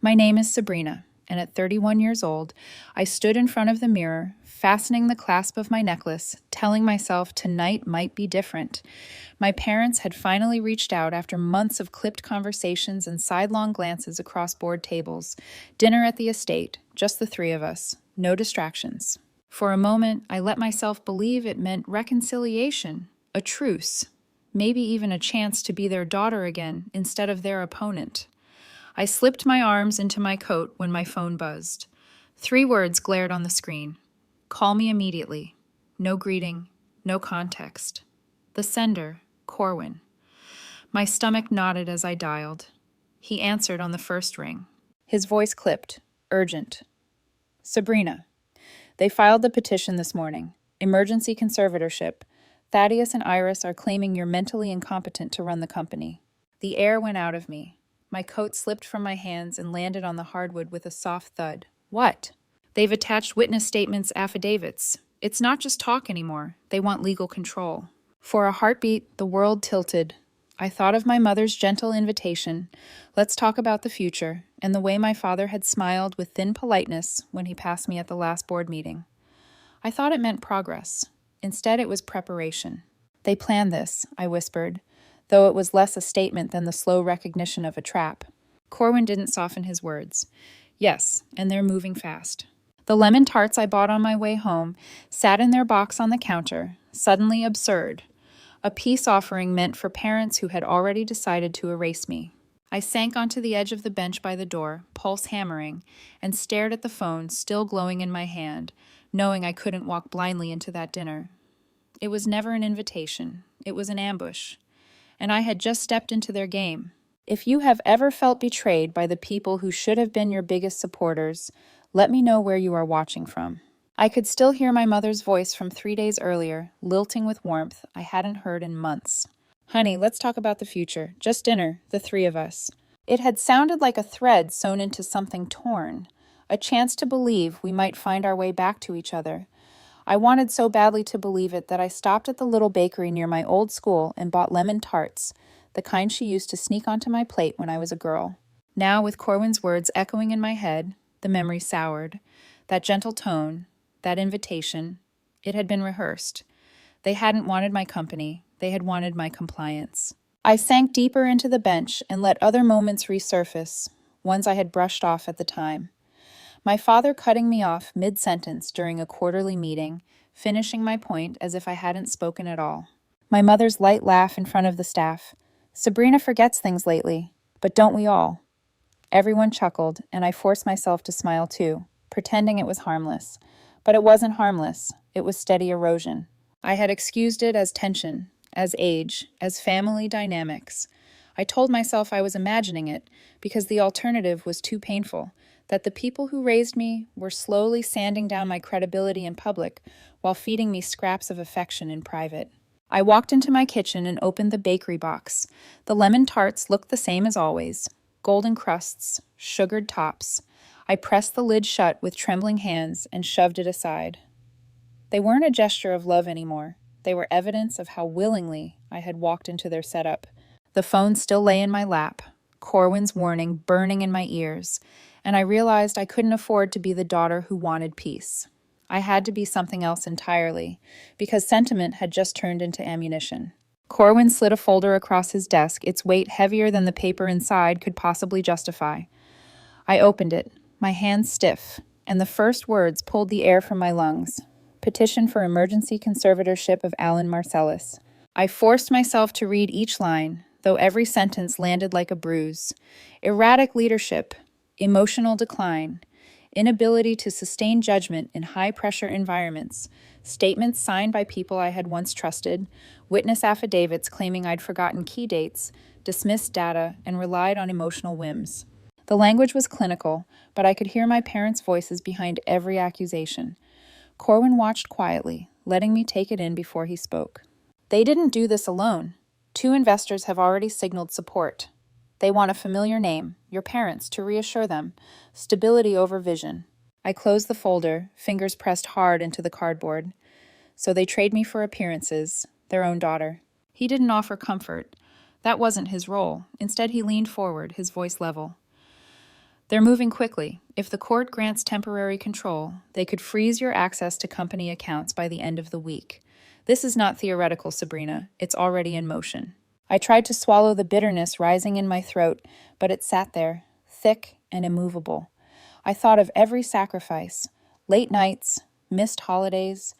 My name is Sabrina, and at 31 years old, I stood in front of the mirror, fastening the clasp of my necklace, telling myself tonight might be different. My parents had finally reached out after months of clipped conversations and sidelong glances across board tables. Dinner at the estate, just the three of us, no distractions. For a moment, I let myself believe it meant reconciliation, a truce, maybe even a chance to be their daughter again instead of their opponent. I slipped my arms into my coat when my phone buzzed. 3 words glared on the screen. Call me immediately. No greeting, no context. The sender, Corwin. My stomach knotted as I dialed. He answered on the first ring. His voice clipped, urgent. Sabrina. They filed the petition this morning. Emergency conservatorship. Thaddeus and Iris are claiming you're mentally incompetent to run the company. The air went out of me. My coat slipped from my hands and landed on the hardwood with a soft thud. What? They've attached witness statements, affidavits. It's not just talk anymore. They want legal control. For a heartbeat, the world tilted. I thought of my mother's gentle invitation, let's talk about the future, and the way my father had smiled with thin politeness when he passed me at the last board meeting. I thought it meant progress. Instead, it was preparation. They planned this, I whispered, though it was less a statement than the slow recognition of a trap. Corwin didn't soften his words. Yes, and they're moving fast. The lemon tarts I bought on my way home sat in their box on the counter, suddenly absurd. A peace offering meant for parents who had already decided to erase me. I sank onto the edge of the bench by the door, pulse hammering, and stared at the phone still glowing in my hand, knowing I couldn't walk blindly into that dinner. It was never an invitation. It was an ambush. And I had just stepped into their game. If you have ever felt betrayed by the people who should have been your biggest supporters, let me know where you are watching from. I could still hear my mother's voice from 3 days earlier, lilting with warmth I hadn't heard in months. Honey, let's talk about the future. Just dinner, the 3 of us. It had sounded like a thread sewn into something torn, a chance to believe we might find our way back to each other. I wanted so badly to believe it that I stopped at the little bakery near my old school and bought lemon tarts, the kind she used to sneak onto my plate when I was a girl. Now, with Corwin's words echoing in my head, the memory soured. That gentle tone, that invitation, it had been rehearsed. They hadn't wanted my company, they had wanted my compliance. I sank deeper into the bench and let other moments resurface, ones I had brushed off at the time. My father cutting me off mid-sentence during a quarterly meeting, finishing my point as if I hadn't spoken at all. My mother's light laugh in front of the staff. Sabrina forgets things lately, but don't we all? Everyone chuckled, and I forced myself to smile too, pretending it was harmless. But it wasn't harmless. It was steady erosion. I had excused it as tension, as age, as family dynamics. I told myself I was imagining it because the alternative was too painful, that the people who raised me were slowly sanding down my credibility in public while feeding me scraps of affection in private. I walked into my kitchen and opened the bakery box. The lemon tarts looked the same as always. Golden crusts, sugared tops. I pressed the lid shut with trembling hands and shoved it aside. They weren't a gesture of love anymore. They were evidence of how willingly I had walked into their setup. The phone still lay in my lap, Corwin's warning burning in my ears, and I realized I couldn't afford to be the daughter who wanted peace. I had to be something else entirely, because sentiment had just turned into ammunition. Corwin slid a folder across his desk, its weight heavier than the paper inside could possibly justify. I opened it, my hands stiff, and the first words pulled the air from my lungs. Petition for emergency conservatorship of Alan Marcellus. I forced myself to read each line, though every sentence landed like a bruise. Erratic leadership, emotional decline, inability to sustain judgment in high-pressure environments, statements signed by people I had once trusted, witness affidavits claiming I'd forgotten key dates, dismissed data, and relied on emotional whims. The language was clinical, but I could hear my parents' voices behind every accusation. Corwin watched quietly, letting me take it in before he spoke. They didn't do this alone. 2 investors have already signaled support. They want a familiar name, your parents, to reassure them. Stability over vision. I closed the folder, fingers pressed hard into the cardboard. So they trade me for appearances, their own daughter. He didn't offer comfort. That wasn't his role. Instead, he leaned forward, his voice level. They're moving quickly. If the court grants temporary control, they could freeze your access to company accounts by the end of the week. This is not theoretical, Sabrina. It's already in motion. I tried to swallow the bitterness rising in my throat, but it sat there, thick and immovable. I thought of every sacrifice, late nights, missed holidays,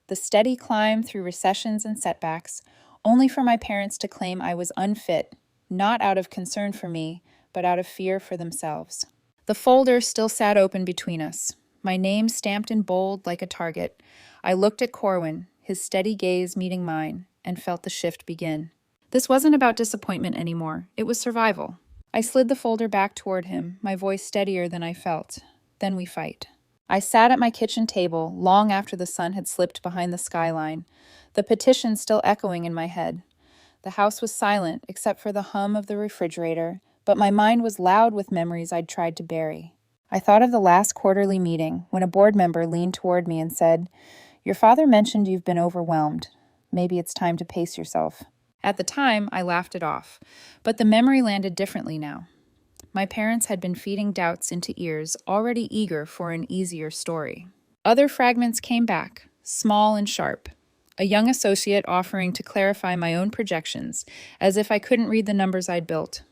the steady climb through recessions and setbacks, only for my parents to claim I was unfit, not out of concern for me, but out of fear for themselves. The folder still sat open between us, my name stamped in bold like a target. I looked at Corwin, his steady gaze meeting mine, and felt the shift begin. This wasn't about disappointment anymore. It was survival. I slid the folder back toward him, my voice steadier than I felt. Then we fight. I sat at my kitchen table long after the sun had slipped behind the skyline, the petition still echoing in my head. The house was silent except for the hum of the refrigerator, but my mind was loud with memories I'd tried to bury. I thought of the last quarterly meeting when a board member leaned toward me and said, "Your father mentioned you've been overwhelmed. Maybe it's time to pace yourself." At the time, I laughed it off, but the memory landed differently now. My parents had been feeding doubts into ears already eager for an easier story. Other fragments came back, small and sharp. A young associate offering to clarify my own projections, as if I couldn't read the numbers I'd built.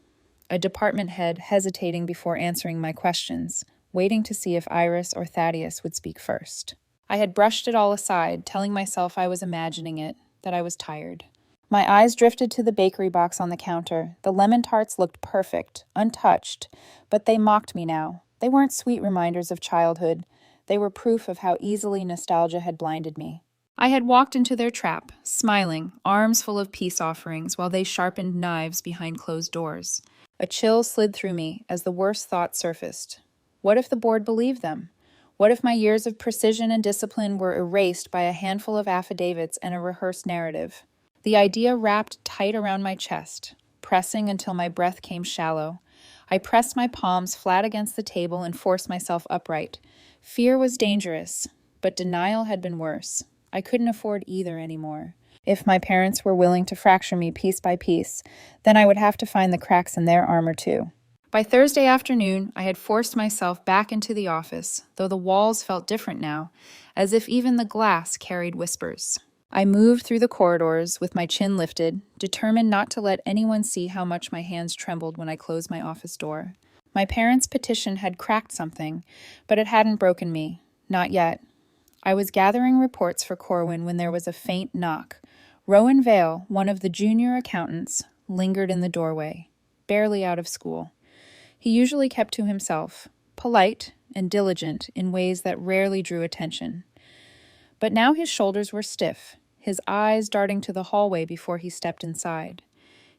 A department head hesitating before answering my questions, waiting to see if Iris or Thaddeus would speak first. I had brushed it all aside, telling myself I was imagining it, that I was tired. My eyes drifted to the bakery box on the counter. The lemon tarts looked perfect, untouched, but they mocked me now. They weren't sweet reminders of childhood. They were proof of how easily nostalgia had blinded me. I had walked into their trap, smiling, arms full of peace offerings, while they sharpened knives behind closed doors. A chill slid through me as the worst thought surfaced. What if the board believed them? What if my years of precision and discipline were erased by a handful of affidavits and a rehearsed narrative? The idea wrapped tight around my chest, pressing until my breath came shallow. I pressed my palms flat against the table and forced myself upright. Fear was dangerous, but denial had been worse. I couldn't afford either anymore. If my parents were willing to fracture me piece by piece, then I would have to find the cracks in their armor too. By Thursday afternoon, I had forced myself back into the office, though the walls felt different now, as if even the glass carried whispers. I moved through the corridors with my chin lifted, determined not to let anyone see how much my hands trembled when I closed my office door. My parents' petition had cracked something, but it hadn't broken me. Not yet. I was gathering reports for Corwin when there was a faint knock. Rowan Vale, one of the junior accountants, lingered in the doorway, barely out of school. He usually kept to himself, polite and diligent in ways that rarely drew attention. But now his shoulders were stiff, his eyes darting to the hallway before he stepped inside.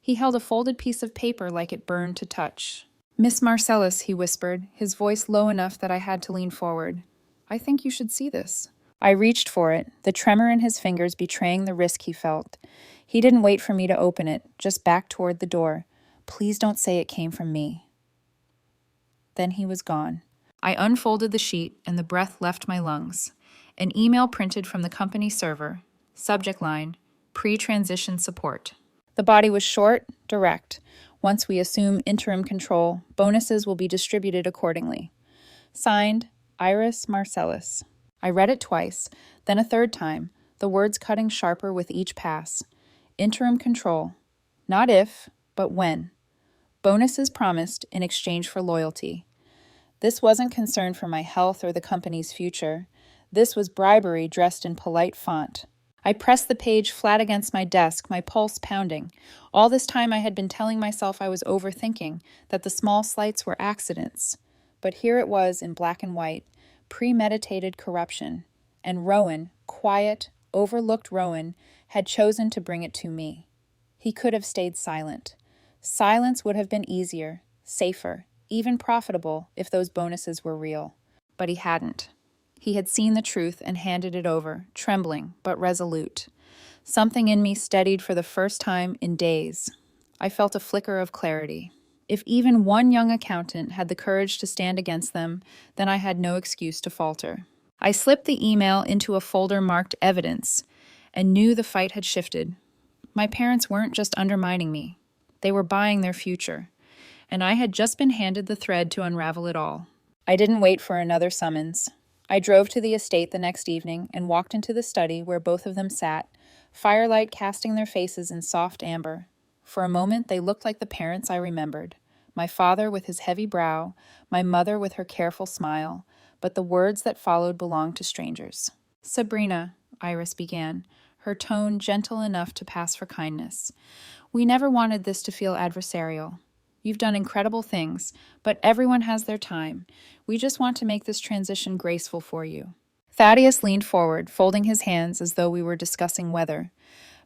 He held a folded piece of paper like it burned to touch. "Miss Marcellus," he whispered, his voice low enough that I had to lean forward. "I think you should see this." I reached for it, the tremor in his fingers betraying the risk he felt. He didn't wait for me to open it, just backed toward the door. "Please don't say it came from me." Then he was gone. I unfolded the sheet and the breath left my lungs. An email printed from the company server. Subject line, "Pre-transition support." The body was short, direct. "Once we assume interim control, bonuses will be distributed accordingly." Signed, Iris Marcellus. I read it twice, then a third time, the words cutting sharper with each pass. Interim control. Not if, but when. Bonuses promised in exchange for loyalty. This wasn't concern for my health or the company's future. This was bribery dressed in polite font. I pressed the page flat against my desk, my pulse pounding. All this time I had been telling myself I was overthinking, that the small slights were accidents. But here it was in black and white, premeditated corruption. And Rowan, quiet, overlooked Rowan, had chosen to bring it to me. He could have stayed silent. Silence would have been easier, safer, even profitable if those bonuses were real. But he hadn't. He had seen the truth and handed it over, trembling but resolute. Something in me steadied for the first time in days. I felt a flicker of clarity. If even one young accountant had the courage to stand against them, then I had no excuse to falter. I slipped the email into a folder marked evidence and knew the fight had shifted. My parents weren't just undermining me. They were buying their future. and I had just been handed the thread to unravel it all. I didn't wait for another summons. I drove to the estate the next evening and walked into the study where both of them sat, firelight casting their faces in soft amber. For a moment, they looked like the parents I remembered. My father with his heavy brow, my mother with her careful smile, but the words that followed belonged to strangers. "Sabrina," Iris began, her tone gentle enough to pass for kindness. "We never wanted this to feel adversarial. You've done incredible things, but everyone has their time. We just want to make this transition graceful for you." Thaddeus leaned forward, folding his hands as though we were discussing weather.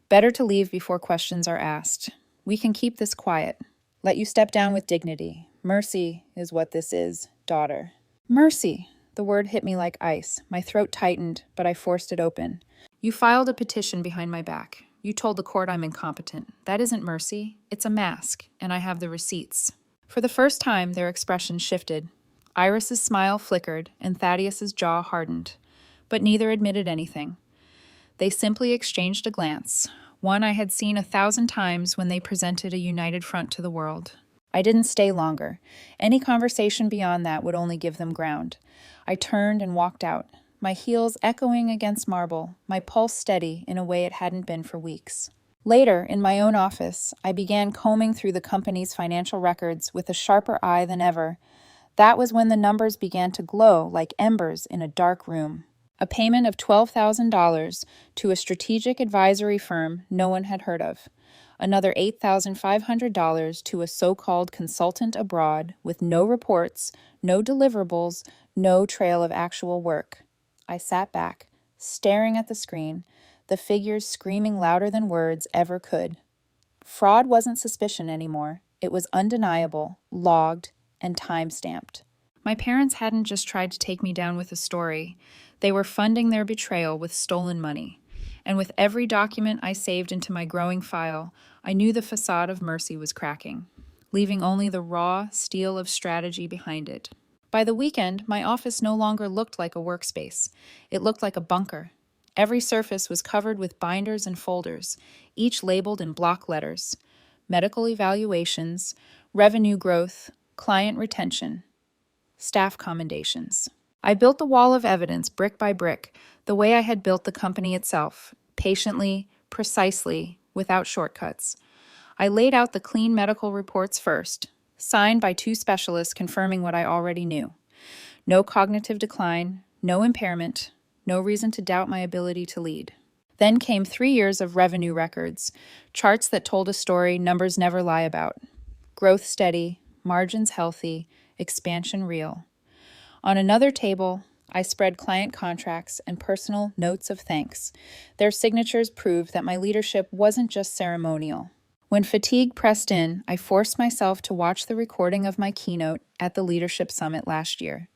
"Better to leave before questions are asked. We can keep this quiet. Let you step down with dignity. Mercy is what this is, daughter." Mercy! The word hit me like ice. My throat tightened, but I forced it open. "You filed a petition behind my back. You told the court I'm incompetent. That isn't mercy. It's a mask, and I have the receipts." For the first time, their expression shifted. Iris's smile flickered, and Thaddeus's jaw hardened. But neither admitted anything. They simply exchanged a glance, one I had seen 1,000 times when they presented a united front to the world. I didn't stay longer. Any conversation beyond that would only give them ground. I turned and walked out, my heels echoing against marble, my pulse steady in a way it hadn't been for weeks. Later, in my own office, I began combing through the company's financial records with a sharper eye than ever. That was when the numbers began to glow like embers in a dark room. A payment of $12,000 to a strategic advisory firm no one had heard of. Another $8,500 to a so-called consultant abroad with no reports, no deliverables, no trail of actual work. I sat back, staring at the screen, the figures screaming louder than words ever could. Fraud wasn't suspicion anymore. It was undeniable, logged, and time-stamped. My parents hadn't just tried to take me down with a story. They were funding their betrayal with stolen money. And with every document I saved into my growing file, I knew the facade of mercy was cracking, leaving only the raw steel of strategy behind it. By the weekend, my office no longer looked like a workspace. It looked like a bunker. Every surface was covered with binders and folders, each labeled in block letters. Medical evaluations, revenue growth, client retention, staff commendations. I built the wall of evidence brick by brick, the way I had built the company itself, patiently, precisely, without shortcuts. I laid out the clean medical reports first, signed by 2 specialists confirming what I already knew. No cognitive decline, no impairment, no reason to doubt my ability to lead. Then came 3 years of revenue records, charts that told a story numbers never lie about. Growth steady, margins healthy, expansion real. On another table, I spread client contracts and personal notes of thanks. Their signatures proved that my leadership wasn't just ceremonial. When fatigue pressed in, I forced myself to watch the recording of my keynote at the Leadership Summit last year.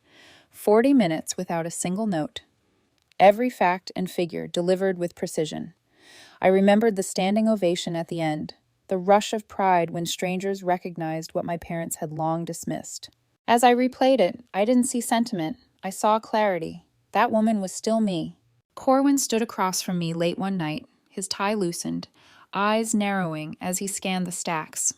40 minutes without a single note. Every fact and figure delivered with precision. I remembered the standing ovation at the end, the rush of pride when strangers recognized what my parents had long dismissed. As I replayed it, I didn't see sentiment. I saw clarity. That woman was still me. Corwin stood across from me late one night, his tie loosened, eyes narrowing as he scanned the stacks.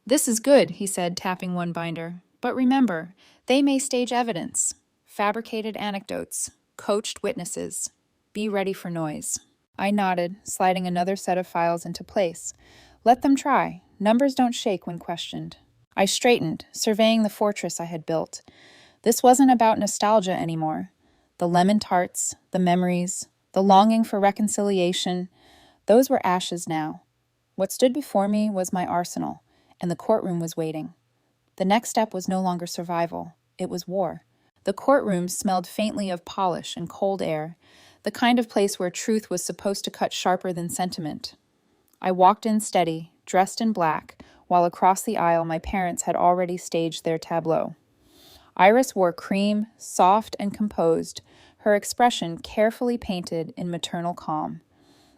"This is good," he said, tapping one binder. "But remember, they may stage evidence, fabricated anecdotes, coached witnesses. Be ready for noise." I nodded, sliding another set of files into place. Let them try. Numbers don't shake when questioned. I straightened, surveying the fortress I had built. This wasn't about nostalgia anymore. The lemon tarts, the memories, the longing for reconciliation, those were ashes now. What stood before me was my arsenal, and the courtroom was waiting. The next step was no longer survival. It was war. The courtroom smelled faintly of polish and cold air, the kind of place where truth was supposed to cut sharper than sentiment. I walked in steady, dressed in black, while across the aisle my parents had already staged their tableau. Iris wore cream, soft and composed, her expression carefully painted in maternal calm.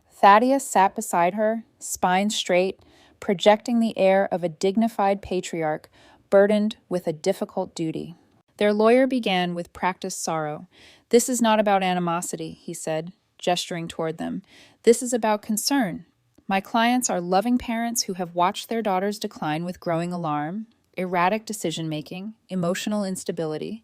Thaddeus sat beside her, spine straight, projecting the air of a dignified patriarch burdened with a difficult duty. Their lawyer began with practiced sorrow. "This is not about animosity," he said, gesturing toward them. "This is about concern. My clients are loving parents who have watched their daughters decline with growing alarm, erratic decision-making, emotional instability.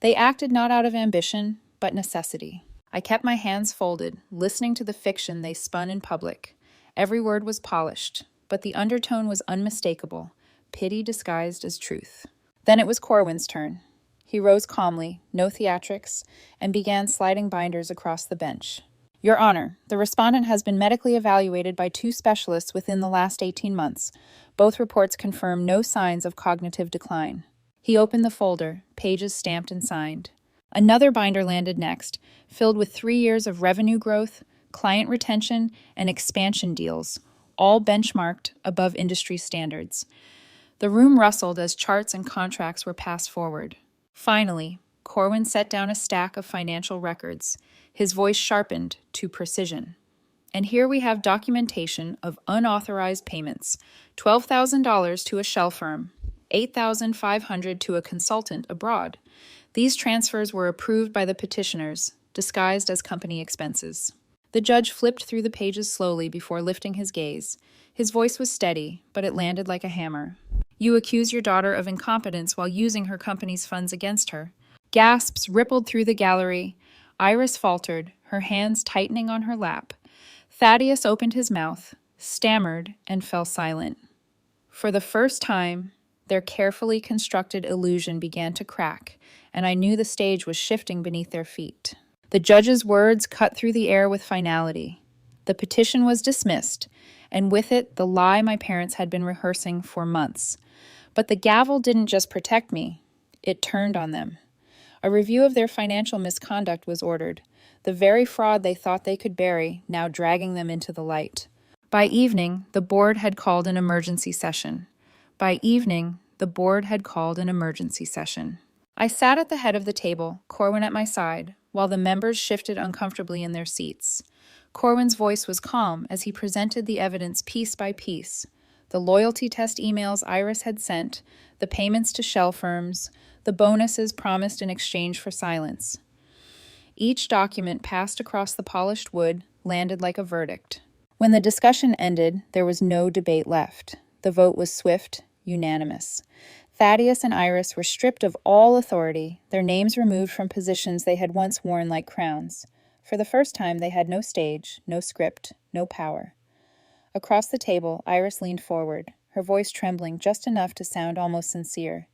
They acted not out of ambition, but necessity. I kept my hands folded, listening to the fiction they spun in public. Every word was polished, but the undertone was unmistakable, pity disguised as truth. Then it was Corwin's turn. He rose calmly, no theatrics, and began sliding binders across the bench. Your Honor, the respondent has been medically evaluated by 2 specialists within the last 18 months. Both reports confirm no signs of cognitive decline. He opened the folder, pages stamped and signed. Another binder landed next, filled with 3 years of revenue growth, client retention, and expansion deals, all benchmarked above industry standards. The room rustled as charts and contracts were passed forward. Finally, Corwin set down a stack of financial records, his voice sharpened to precision. And here we have documentation of unauthorized payments: $12,000 to a shell firm, $8,500 to a consultant abroad. These transfers were approved by the petitioners, disguised as company expenses. The judge flipped through the pages slowly before lifting his gaze. His voice was steady, but it landed like a hammer. You accuse your daughter of incompetence while using her company's funds against her. Gasps rippled through the gallery. Iris faltered, her hands tightening on her lap. Thaddeus opened his mouth, stammered, and fell silent. For the first time, their carefully constructed illusion began to crack, and I knew the stage was shifting beneath their feet. The judge's words cut through the air with finality. The petition was dismissed, and with it the lie my parents had been rehearsing for months. But the gavel didn't just protect me, it turned on them. A review of their financial misconduct was ordered, the very fraud they thought they could bury now dragging them into the light. By evening, the board had called an emergency session. I sat at the head of the table, Corwin at my side, while the members shifted uncomfortably in their seats. Corwin's voice was calm as he presented the evidence piece by piece: the loyalty test emails Iris had sent, the payments to shell firms, the bonuses promised in exchange for silence. Each document passed across the polished wood, landed like a verdict. When the discussion ended, there was no debate left. The vote was swift, unanimous. Thaddeus and Iris were stripped of all authority, their names removed from positions they had once worn like crowns. For the first time, they had no stage, no script, no power. Across the table, Iris leaned forward, her voice trembling just enough to sound almost sincere.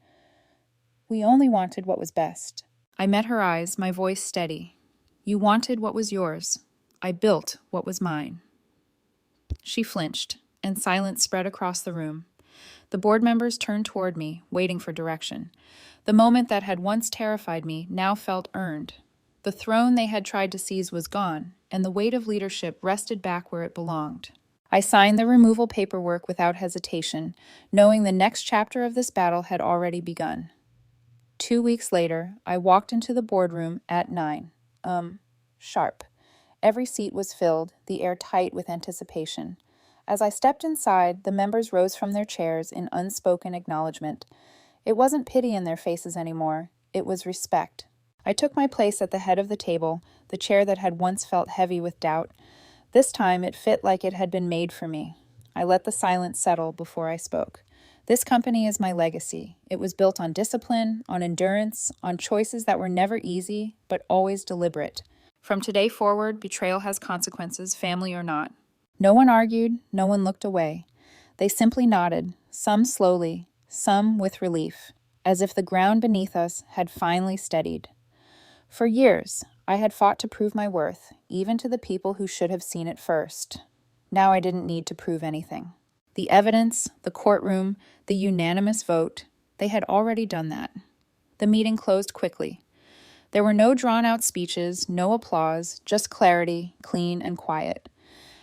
We only wanted what was best. I met her eyes, my voice steady. You wanted what was yours. I built what was mine. She flinched, and silence spread across the room. The board members turned toward me, waiting for direction. The moment that had once terrified me now felt earned. The throne they had tried to seize was gone, and the weight of leadership rested back where it belonged. I signed the removal paperwork without hesitation, knowing the next chapter of this battle had already begun. 2 weeks later, I walked into the boardroom at 9. Sharp. Every seat was filled, the air tight with anticipation. As I stepped inside, the members rose from their chairs in unspoken acknowledgement. It wasn't pity in their faces anymore, it was respect. I took my place at the head of the table, the chair that had once felt heavy with doubt. This time it fit like it had been made for me. I let the silence settle before I spoke. This company is my legacy. It was built on discipline, on endurance, on choices that were never easy, but always deliberate. From today forward, betrayal has consequences, family or not. No one argued, no one looked away. They simply nodded, some slowly, some with relief, as if the ground beneath us had finally steadied. For years, I had fought to prove my worth, even to the people who should have seen it first. Now I didn't need to prove anything. The evidence, the courtroom, the unanimous vote, they had already done that. The meeting closed quickly. There were no drawn-out speeches, no applause, just clarity, clean and quiet.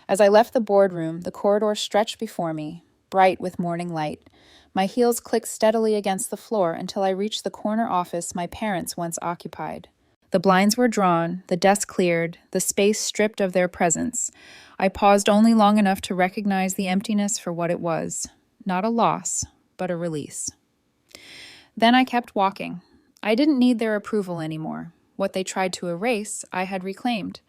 As I left the boardroom, the corridor stretched before me, bright with morning light. My heels clicked steadily against the floor until I reached the corner office my parents once occupied. The blinds were drawn, the desk cleared, the space stripped of their presence. I paused only long enough to recognize the emptiness for what it was. Not a loss, but a release. Then I kept walking. I didn't need their approval anymore. What they tried to erase, I had reclaimed.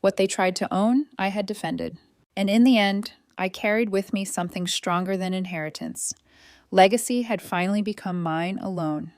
What they tried to own, I had defended. And in the end, I carried with me something stronger than inheritance. Legacy had finally become mine alone.